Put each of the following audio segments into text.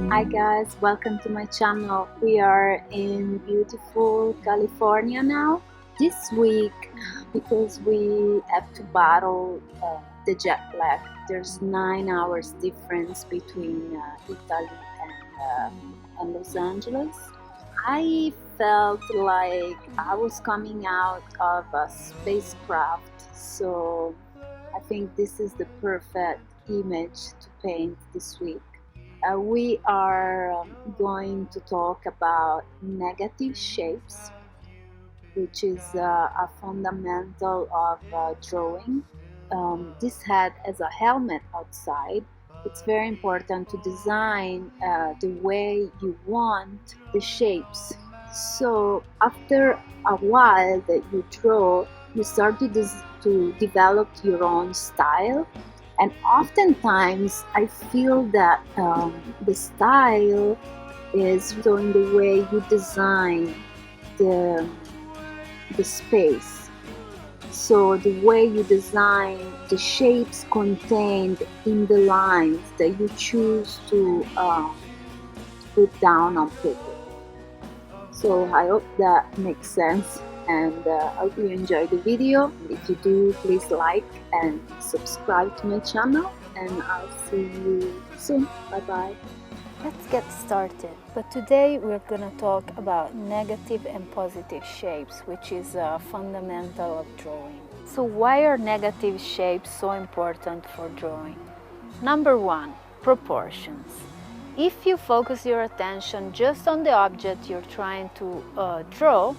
Hi guys, welcome to my channel. We are in beautiful California now. This week, because we have to battle the jet lag, there's 9 hours difference between Italy and Los Angeles. I felt like I was coming out of a spacecraft, so I think this is the perfect image to paint this week. We are going to talk about negative shapes, which is a fundamental of drawing. This hat as a helmet outside. It's very important to design the way you want the shapes. So after a while that you draw, you start to develop your own style. And oftentimes I feel that the style is in the way you design the space. So the way you design the shapes contained in the lines that you choose to put down on paper. So I hope that makes sense, and I hope you enjoy the video. If you do, please like and subscribe to my channel, and I'll see you soon. Bye bye. Let's get started. But today we're going to talk about negative and positive shapes, which is a fundamental of drawing. So why are negative shapes so important for drawing? Number one, proportions. If you focus your attention just on the object you're trying to draw,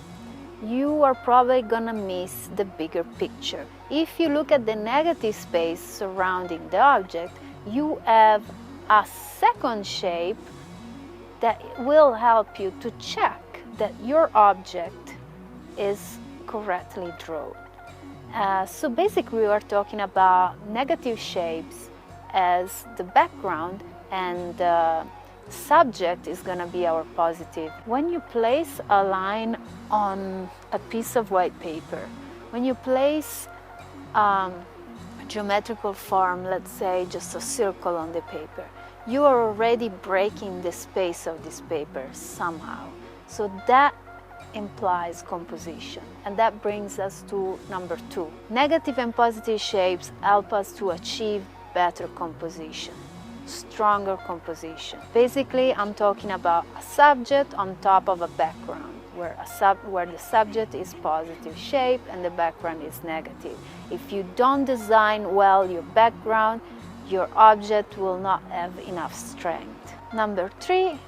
you are probably gonna miss the bigger picture. If you look at the negative space surrounding the object, you have a second shape that will help you to check that your object is correctly drawn. So basically we are talking about negative shapes as the background, and the subject is going to be our positive. When you place a line on a piece of white paper, when you place a geometrical form, let's say just a circle on the paper, you are already breaking the space of this paper somehow. So that implies composition, and that brings us to number two. Negative and positive shapes help us to achieve better composition, stronger composition. Basically, I'm talking about a subject on top of a background, where the subject is positive shape and the background is negative. If you don't design well your background, your object will not have enough strength. Number three,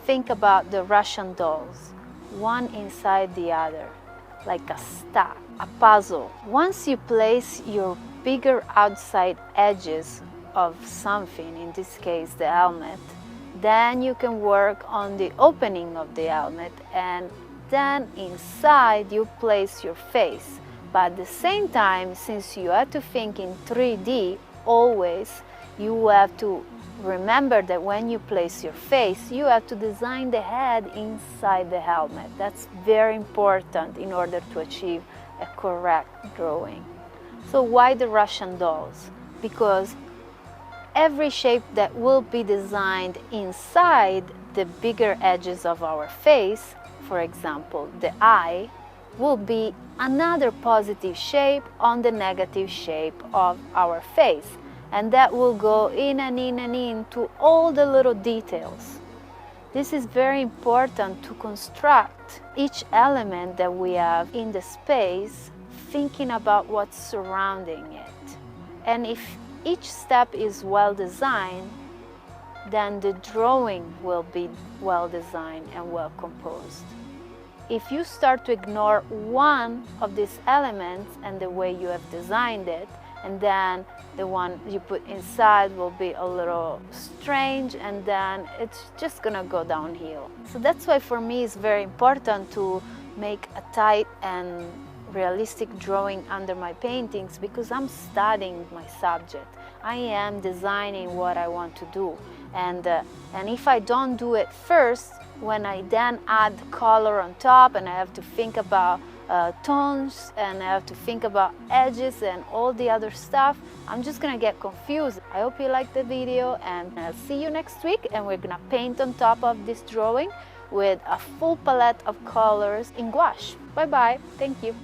think about the Russian dolls, one inside the other, like a stack, a puzzle. Once you place your bigger outside edges of something, in this case the helmet, then you can work on the opening of the helmet, and then inside you place your face. But at the same time, since you have to think in 3D always, you have to remember that when you place your face, you have to design the head inside the helmet. That's very important in order to achieve a correct drawing. So why the Russian dolls? Because every shape that will be designed inside the bigger edges of our face, for example, the eye, will be another positive shape on the negative shape of our face. And that will go in and in and in to all the little details. This is very important to construct each element that we have in the space, thinking about what's surrounding it. And if each step is well designed, then the drawing will be well designed and well composed. If you start to ignore one of these elements and the way you have designed it, and then the one you put inside will be a little strange, and then it's just gonna go downhill. So that's why for me it's very important to make a tight and realistic drawing under my paintings, because I'm studying my subject. I am designing what I want to do, and if I don't do it first, when I then add color on top and I have to think about tones, and I have to think about edges and all the other stuff. I'm just gonna get confused. I hope you liked the video, and I'll see you next week, and we're gonna paint on top of this drawing with a full palette of colors in gouache. Bye bye. Thank you.